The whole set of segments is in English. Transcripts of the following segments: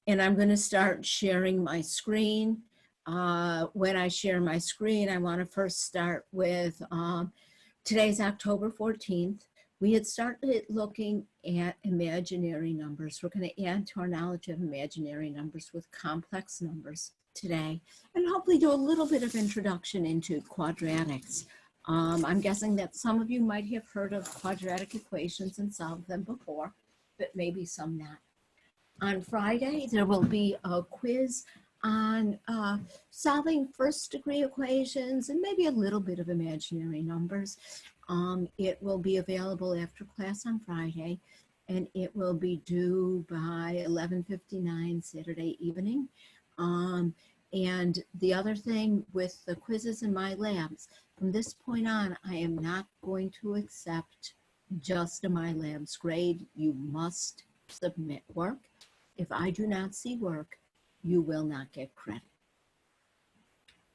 And I'm going to start sharing my screen. When I share my screen, I want to first start with today's October 14th. We had started looking at imaginary numbers. We're going to add to our knowledge of imaginary numbers with complex numbers today, and hopefully do a little bit of introduction into quadratics. I'm guessing that some of you might have heard of quadratic equations and solved them before, but maybe some not. On Friday, there will be a quiz on solving first degree equations and maybe a little bit of imaginary numbers. It will be available after class on Friday, and it will be due by 11:59 Saturday evening. And the other thing with the quizzes in my labs, from this point on, I am not going to accept just a My Labs grade. You must submit work. If I do not see work, you will not get credit.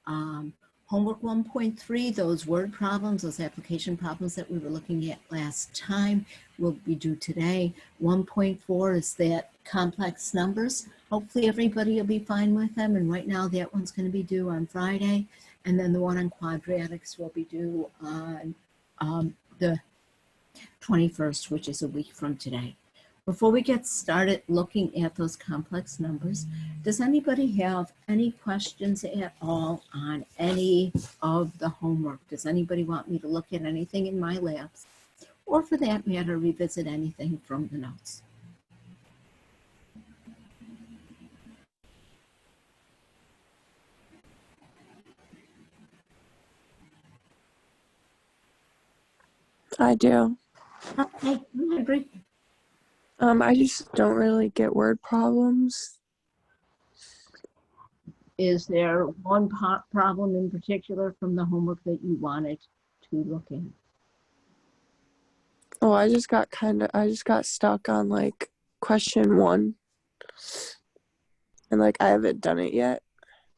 Homework 1.3, those word problems, those application problems that we were looking at last time will be due today. 1.4 is that complex numbers. Hopefully everybody will be fine with them. And right now that one's going to be due on Friday. And then the one on quadratics will be due on the 21st, which is a week from today. Before we get started looking at those complex numbers, does anybody have any questions at all on any of the homework? Does anybody want me to look at anything in my labs? Or for that matter, revisit anything from the notes? I do. Okay, I agree. I just don't really get word problems. Is there one problem in particular from the homework that you wanted to look at? Oh, I just got stuck on like question 1. And like I haven't done it yet.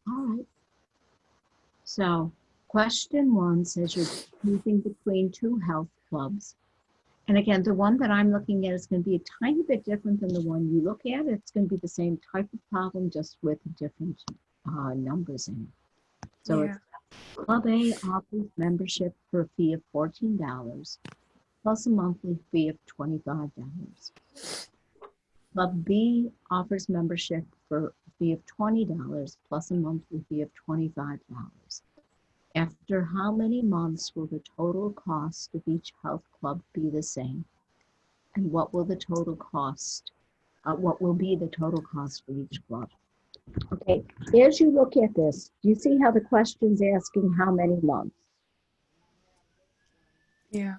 All right. So question 1 says you're choosing between two health clubs. And again, the one that I'm looking at is going to be a tiny bit different than the one you look at. It's going to be the same type of problem, just with different numbers in it. So Yeah. It's Club A offers membership for a fee of $14 plus a monthly fee of $25. Club B offers membership for a fee of $20 plus a monthly fee of $25. After how many months will the total cost of each health club be the same? And what will the total cost, what will be the total cost for each club? Okay, as you look at this, do you see how the question's asking how many months? Yeah.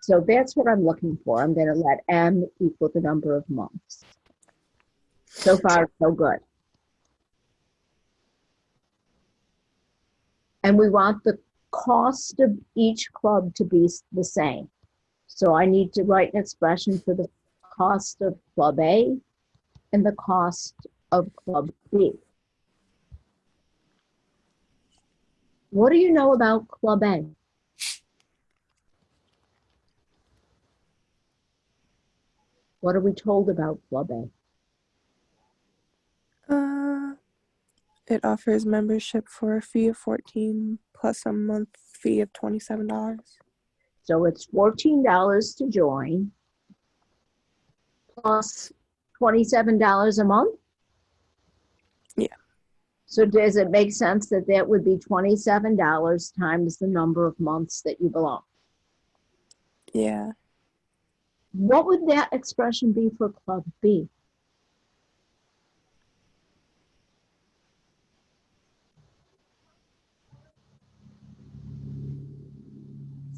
So that's what I'm looking for. I'm going to let M equal the number of months. So far, so good. And we want the cost of each club to be the same. So I need to write an expression for the cost of Club A and the cost of Club B. What do you know about Club A? What are we told about Club A? It offers membership for a fee of $14 plus a month fee of $27. So it's $14 to join plus $27 a month? Yeah. So does it make sense that that would be $27 times the number of months that you belong? Yeah. What would that expression be for Club B?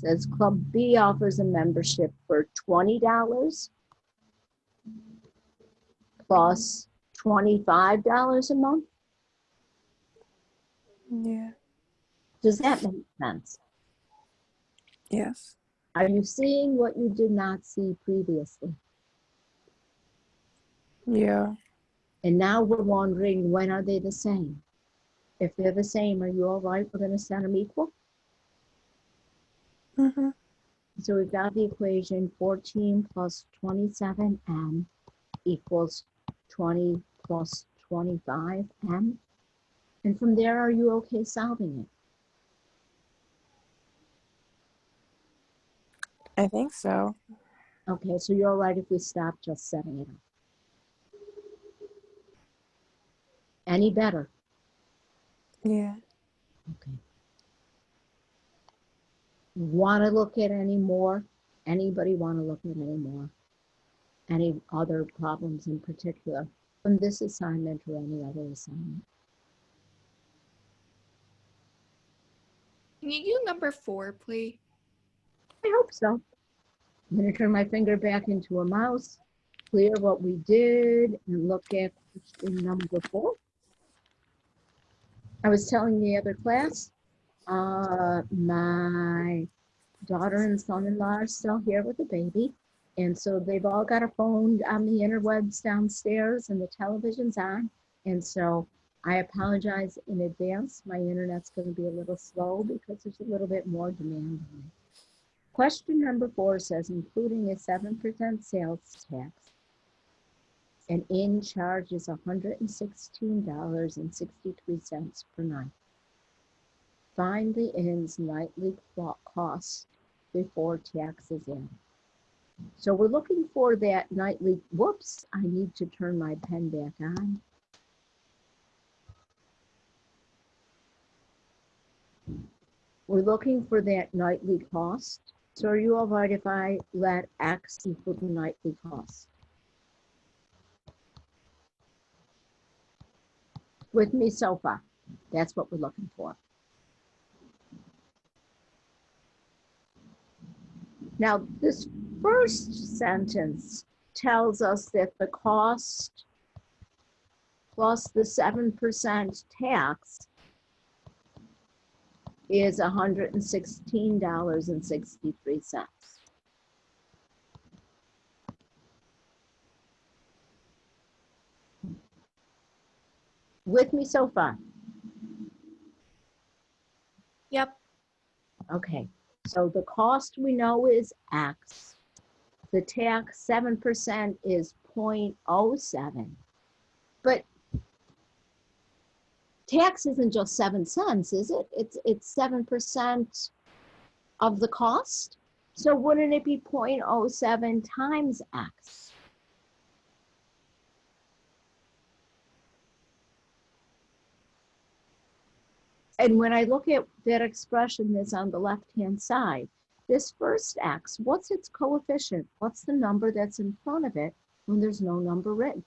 It says Club B offers a membership for $20 plus $25 a month. Yeah. Does that make sense? Yes. Are you seeing what you did not see previously? Yeah. And now we're wondering, when are they the same? If they're the same, are you all right? We're going to set them equal. Mm-hmm. So we've got the equation 14 plus 27m equals 20 plus 25m. And from there, are you okay solving it? I think so. Okay, so you're all right if we stop just setting it up. Any better? Yeah. Okay. Want to look at any more? Anybody want to look at any more? Any other problems in particular from this assignment or any other assignment? Can you do number 4, please? I hope so. I'm going to turn my finger back into a mouse, clear what we did, and look at question number 4. I was telling the other class, my daughter and son-in-law are still here with the baby. And so they've all got a phone on the interwebs downstairs and the television's on. And so I apologize in advance. My internet's going to be a little slow because there's a little bit more demand on it. Question number 4 says, including a 7% sales tax, an inn charges $116.63 per night. Find the inn's nightly cost before taxes in. So we're looking for that nightly, whoops, I need to turn my pen back on. We're looking for that nightly cost. So are you all right if I let X equal the nightly cost? With me so far, that's what we're looking for. Now, this first sentence tells us that the cost plus the 7% tax is $116.63. With me so far? Yep. Okay, so the cost we know is X. The tax 7% is 0.07. But tax isn't just 7 cents, is it? It's 7% of the cost. So wouldn't it be 0.07 times X? And when I look at that expression that's on the left-hand side, this first X, what's its coefficient? What's the number that's in front of it when there's no number written?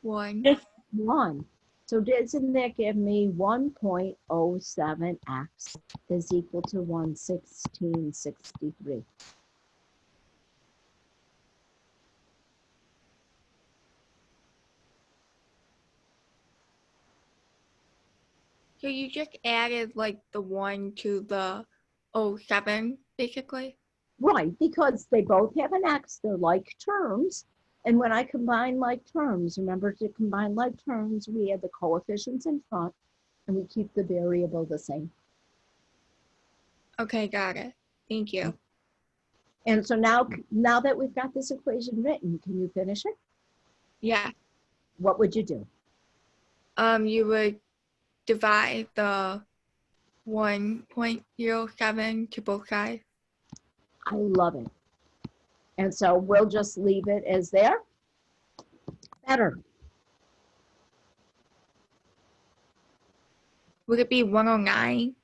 1. 1. So doesn't that give me 1.07x is equal to 116.63? So you just added like the 1 to the 07, basically? Right, because they both have an X, they're like terms. And when I combine like terms, remember to combine like terms, we add the coefficients in front and we keep the variable the same. Okay, got it. Thank you. And so now that we've got this equation written, can you finish it? Yeah. What would you do? You would divide the 1.07 to both sides. I love it. And so we'll just leave it as there. Better. Would it be 109?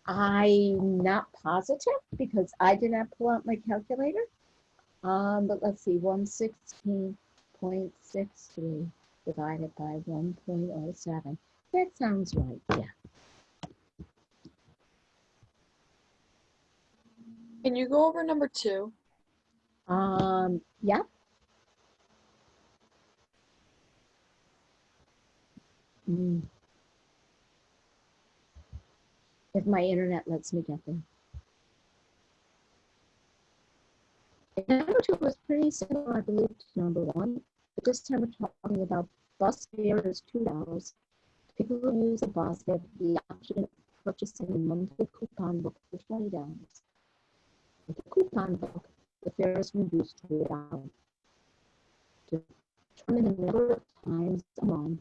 I'm not positive because I did not pull out my calculator. But let's see, 116.63 divided by 1.07. That sounds right, yeah. Can you go over number 2? Yeah. If my internet lets me get there. Number 2 was pretty similar, I believe, to number 1, but this time we're talking about bus fare is $2. People who use a bus have the option of purchasing a monthly coupon book for $20. With a coupon book, the fare is reduced to $1. To determine the number of times a month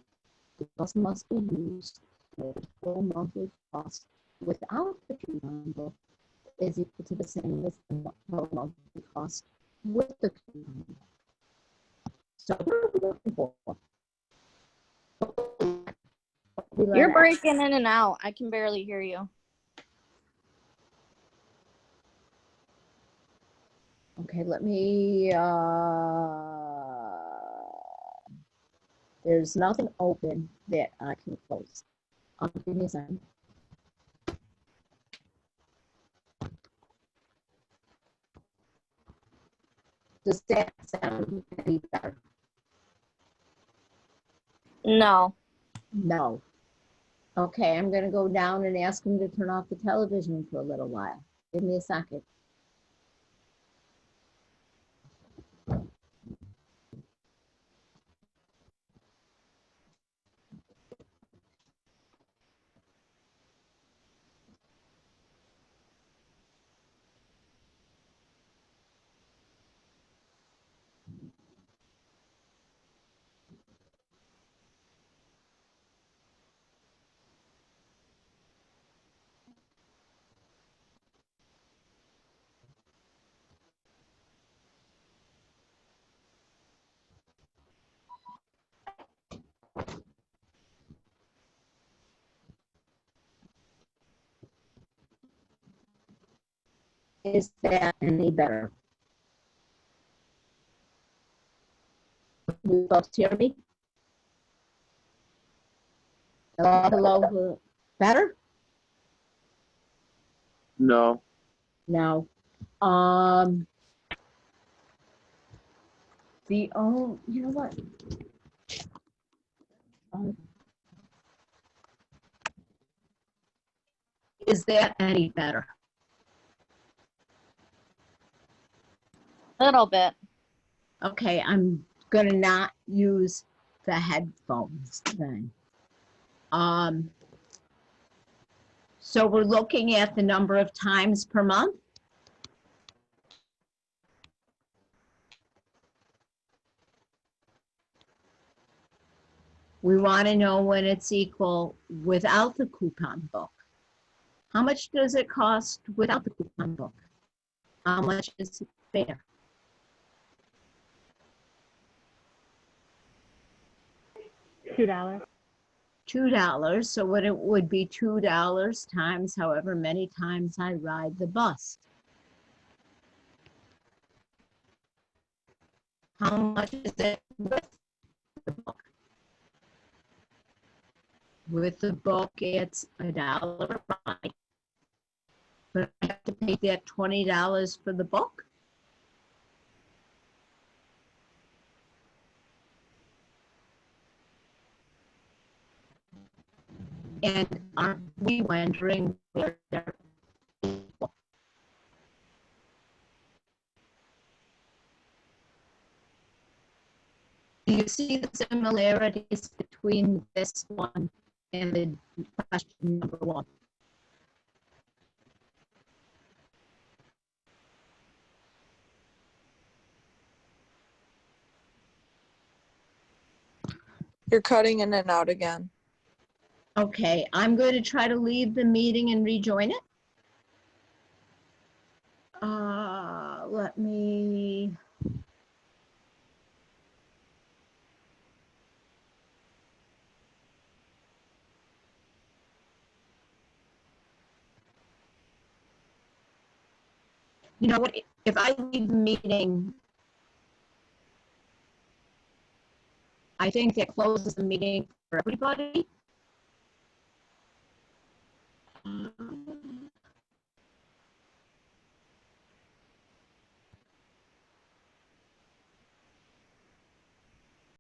the bus must be used. The full monthly cost without the coupon book is equal to the same as the total monthly cost with the coupon book. So what are we looking for? You're breaking in and out. I can barely hear you. Okay, let me, there's nothing open that I can close. Give me a second. Does that sound any better? No. No. Okay, I'm gonna go down and ask him to turn off the television for a little while. Give me a second. Is that any better? You folks hear me? Hello, hello, better? No. No. You know what? Is that any better? Little bit. Okay, I'm gonna not use the headphones then. So we're looking at the number of times per month? We want to know when it's equal without the coupon book. How much does it cost without the coupon book? How much is it fair? $2. $2. So what it would be $2 times however many times I ride the bus. How much is it with the book? With the book, it's $1 a ride. But I have to pay that $20 for the book? And aren't we wondering where they're equal? Do you see the similarities between this one and the question number one? You're cutting in and out again. Okay, I'm going to try to leave the meeting and rejoin it. Let me. You know what, if I leave the meeting, I think that closes the meeting for everybody.